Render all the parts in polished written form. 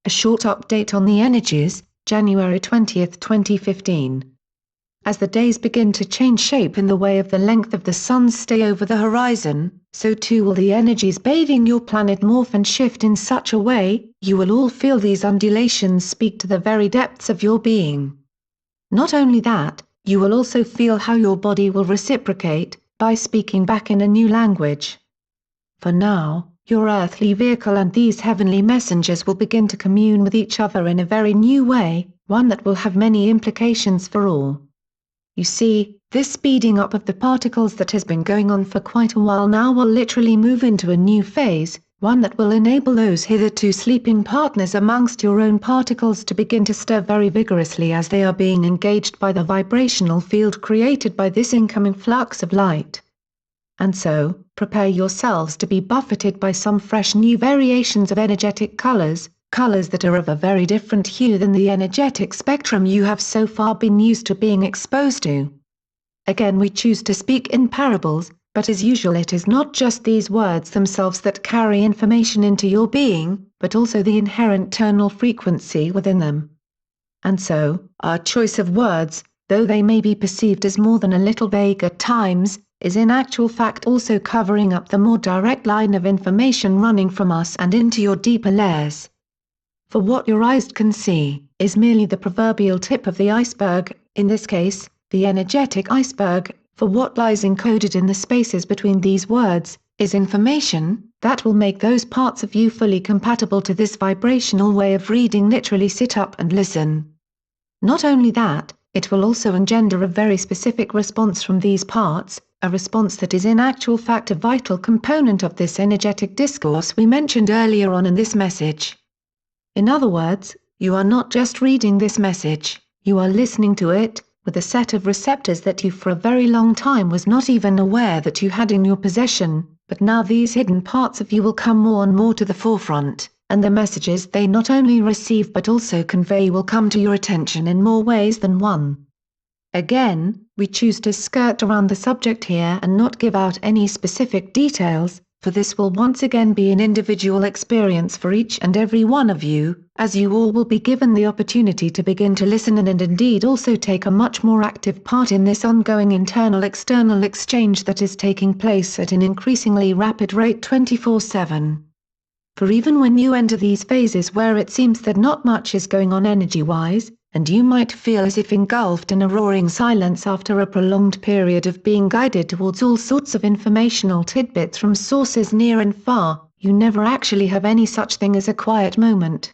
A short update on the energies, January 20, 2015. As the days begin to change shape in the way of the length of the sun's stay over the horizon, so too will the energies bathing your planet morph and shift in such a way, you will all feel these undulations speak to the very depths of your being. Not only that, you will also feel how your body will reciprocate, by speaking back in a new language. For now, your earthly vehicle and these heavenly messengers will begin to commune with each other in a very new way, one that will have many implications for all. You see, this speeding up of the particles that has been going on for quite a while now will literally move into a new phase, one that will enable those hitherto sleeping partners amongst your own particles to begin to stir very vigorously as they are being engaged by the vibrational field created by this incoming flux of light. And so, prepare yourselves to be buffeted by some fresh new variations of energetic colors that are of a very different hue than the energetic spectrum you have so far been used to being exposed to. Again, we choose to speak in parables, but as usual it is not just these words themselves that carry information into your being, but also the inherent tonal frequency within them. And so, our choice of words, though they may be perceived as more than a little vague at times, is in actual fact also covering up the more direct line of information running from us and into your deeper layers. For what your eyes can see, is merely the proverbial tip of the iceberg, in this case, the energetic iceberg, for what lies encoded in the spaces between these words, is information, that will make those parts of you fully compatible to this vibrational way of reading literally sit up and listen. Not only that, it will also engender a very specific response from these parts, a response that is in actual fact a vital component of this energetic discourse we mentioned earlier on in this message. In other words, you are not just reading this message, you are listening to it, with a set of receptors that you for a very long time was not even aware that you had in your possession, but now these hidden parts of you will come more and more to the forefront, and the messages they not only receive but also convey will come to your attention in more ways than one. Again, we choose to skirt around the subject here and not give out any specific details, for this will once again be an individual experience for each and every one of you, as you all will be given the opportunity to begin to listen and indeed also take a much more active part in this ongoing internal-external exchange that is taking place at an increasingly rapid rate 24/7. For even when you enter these phases where it seems that not much is going on energy-wise, and you might feel as if engulfed in a roaring silence after a prolonged period of being guided towards all sorts of informational tidbits from sources near and far, you never actually have any such thing as a quiet moment.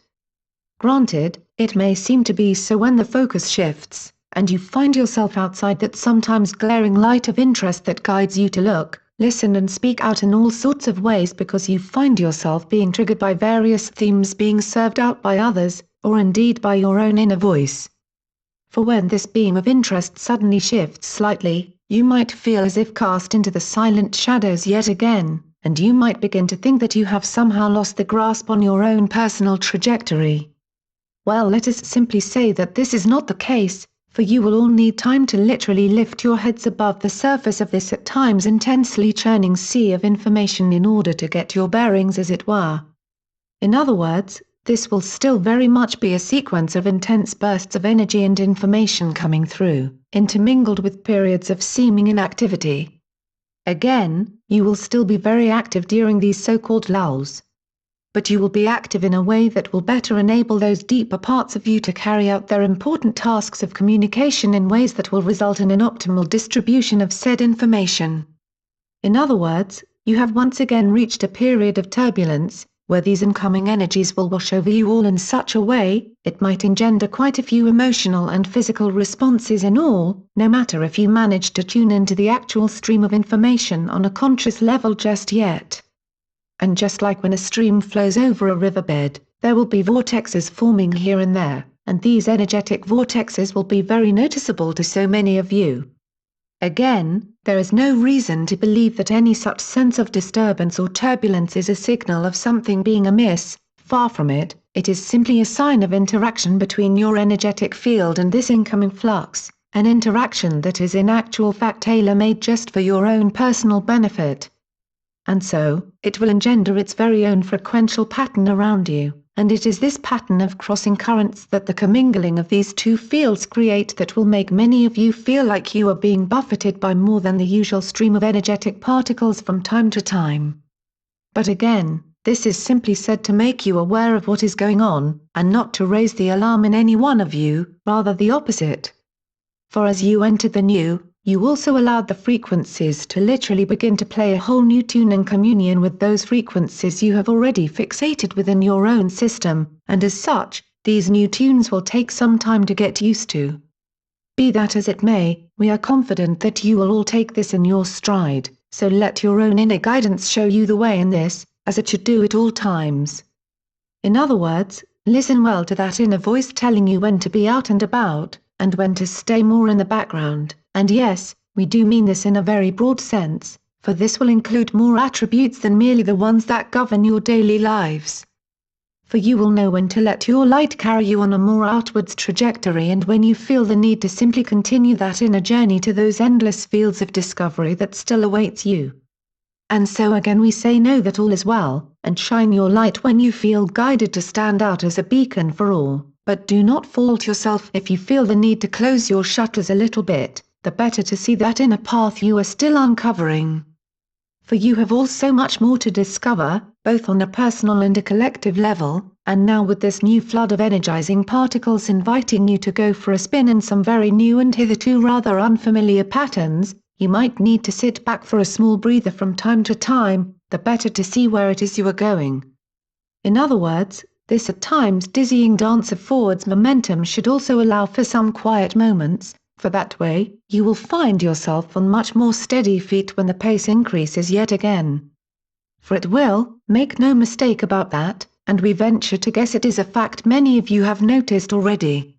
Granted, it may seem to be so when the focus shifts, and you find yourself outside that sometimes glaring light of interest that guides you to look, listen and speak out in all sorts of ways because you find yourself being triggered by various themes being served out by others, or indeed by your own inner voice. For when this beam of interest suddenly shifts slightly, you might feel as if cast into the silent shadows yet again, and you might begin to think that you have somehow lost the grasp on your own personal trajectory. Well, let us simply say that this is not the case, for you will all need time to literally lift your heads above the surface of this at times intensely churning sea of information in order to get your bearings, as it were. In other words, this will still very much be a sequence of intense bursts of energy and information coming through, intermingled with periods of seeming inactivity. Again, you will still be very active during these so-called lulls. But you will be active in a way that will better enable those deeper parts of you to carry out their important tasks of communication in ways that will result in an optimal distribution of said information. In other words, you have once again reached a period of turbulence, where these incoming energies will wash over you all in such a way, it might engender quite a few emotional and physical responses in all, no matter if you manage to tune into the actual stream of information on a conscious level just yet. And just like when a stream flows over a riverbed, there will be vortexes forming here and there, and these energetic vortexes will be very noticeable to so many of you. Again, there is no reason to believe that any such sense of disturbance or turbulence is a signal of something being amiss. Far from it, it is simply a sign of interaction between your energetic field and this incoming flux, an interaction that is in actual fact tailor-made just for your own personal benefit. And so, it will engender its very own frequential pattern around you, and it is this pattern of crossing currents that the commingling of these two fields create that will make many of you feel like you are being buffeted by more than the usual stream of energetic particles from time to time. But again, this is simply said to make you aware of what is going on, and not to raise the alarm in any one of you, rather the opposite. For as you entered the new, you also allowed the frequencies to literally begin to play a whole new tune in communion with those frequencies you have already fixated within your own system, and as such, these new tunes will take some time to get used to. Be that as it may, we are confident that you will all take this in your stride, so let your own inner guidance show you the way in this, as it should do at all times. In other words, listen well to that inner voice telling you when to be out and about, and when to stay more in the background, and yes, we do mean this in a very broad sense, for this will include more attributes than merely the ones that govern your daily lives. For you will know when to let your light carry you on a more outwards trajectory and when you feel the need to simply continue that inner journey to those endless fields of discovery that still awaits you. And so again we say know that all is well, and shine your light when you feel guided to stand out as a beacon for all, but do not fault yourself if you feel the need to close your shutters a little bit, the better to see that inner path you are still uncovering. For you have all so much more to discover, both on a personal and a collective level, and now with this new flood of energizing particles inviting you to go for a spin in some very new and hitherto rather unfamiliar patterns, you might need to sit back for a small breather from time to time, the better to see where it is you are going. In other words, this at times dizzying dance of forwards momentum should also allow for some quiet moments, for that way, you will find yourself on much more steady feet when the pace increases yet again. For it will, make no mistake about that, and we venture to guess it is a fact many of you have noticed already.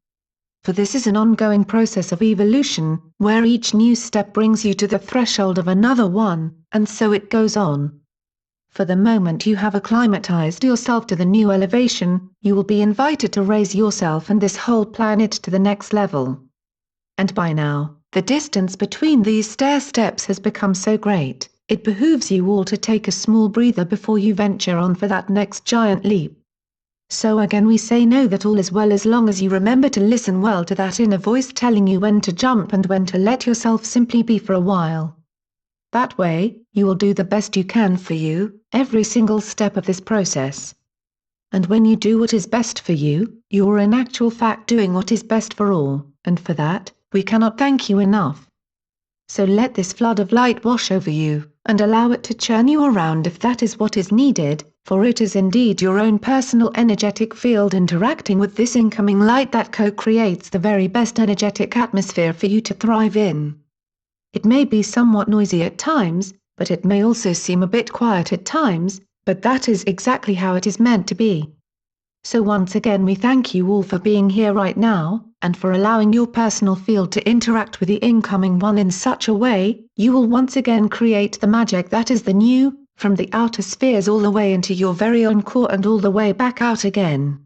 For this is an ongoing process of evolution, where each new step brings you to the threshold of another one, and so it goes on. For the moment you have acclimatized yourself to the new elevation, you will be invited to raise yourself and this whole planet to the next level. And by now, the distance between these stair steps has become so great, it behooves you all to take a small breather before you venture on for that next giant leap. So again we say know that all is well as long as you remember to listen well to that inner voice telling you when to jump and when to let yourself simply be for a while. That way, you will do the best you can for you, every single step of this process. And when you do what is best for you, you're in actual fact doing what is best for all, and for that, we cannot thank you enough. So let this flood of light wash over you, and allow it to churn you around if that is what is needed, for it is indeed your own personal energetic field interacting with this incoming light that co-creates the very best energetic atmosphere for you to thrive in. It may be somewhat noisy at times, but it may also seem a bit quiet at times, but that is exactly how it is meant to be. So once again we thank you all for being here right now, and for allowing your personal field to interact with the incoming one in such a way, you will once again create the magic that is the new, from the outer spheres all the way into your very own core and all the way back out again.